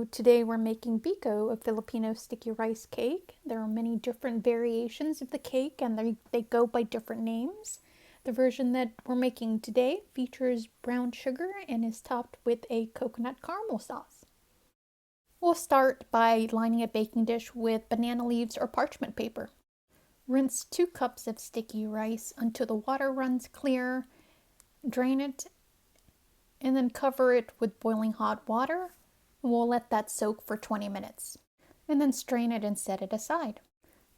So today we're making Biko, a Filipino sticky rice cake. There are many different variations of the cake and they go by different names. The version that we're making today features brown sugar and is topped with a coconut caramel sauce. We'll start by lining a baking dish with banana leaves or parchment paper. Rinse 2 cups of sticky rice until the water runs clear. Drain it and then cover it with boiling hot water. We'll let that soak for 20 minutes and then strain it and set it aside.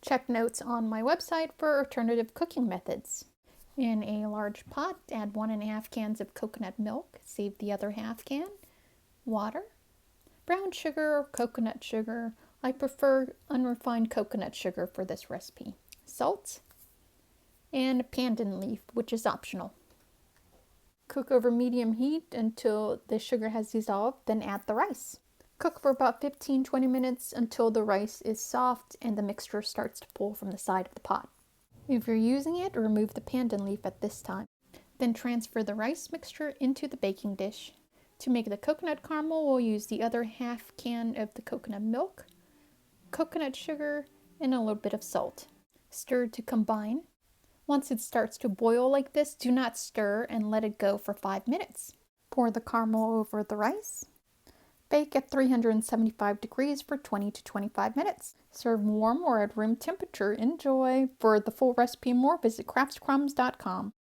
Check notes on my website for alternative cooking methods. In a large pot, add 1.5 cans of coconut milk, save the other half can, water, brown sugar or coconut sugar. I prefer unrefined coconut sugar for this recipe, salt, and pandan leaf, which is optional. Cook over medium heat until the sugar has dissolved, then add the rice. Cook for about 15-20 minutes until the rice is soft and the mixture starts to pull from the side of the pot. If you're using it, remove the pandan leaf at this time. Then transfer the rice mixture into the baking dish. To make the coconut caramel, we'll use the other half can of the coconut milk, coconut sugar, and a little bit of salt. Stir to combine. Once it starts to boil like this, do not stir and let it go for 5 minutes. Pour the caramel over the rice. Bake at 375 degrees for 20 to 25 minutes. Serve warm or at room temperature. Enjoy! For the full recipe and more, visit craftscrumbs.com.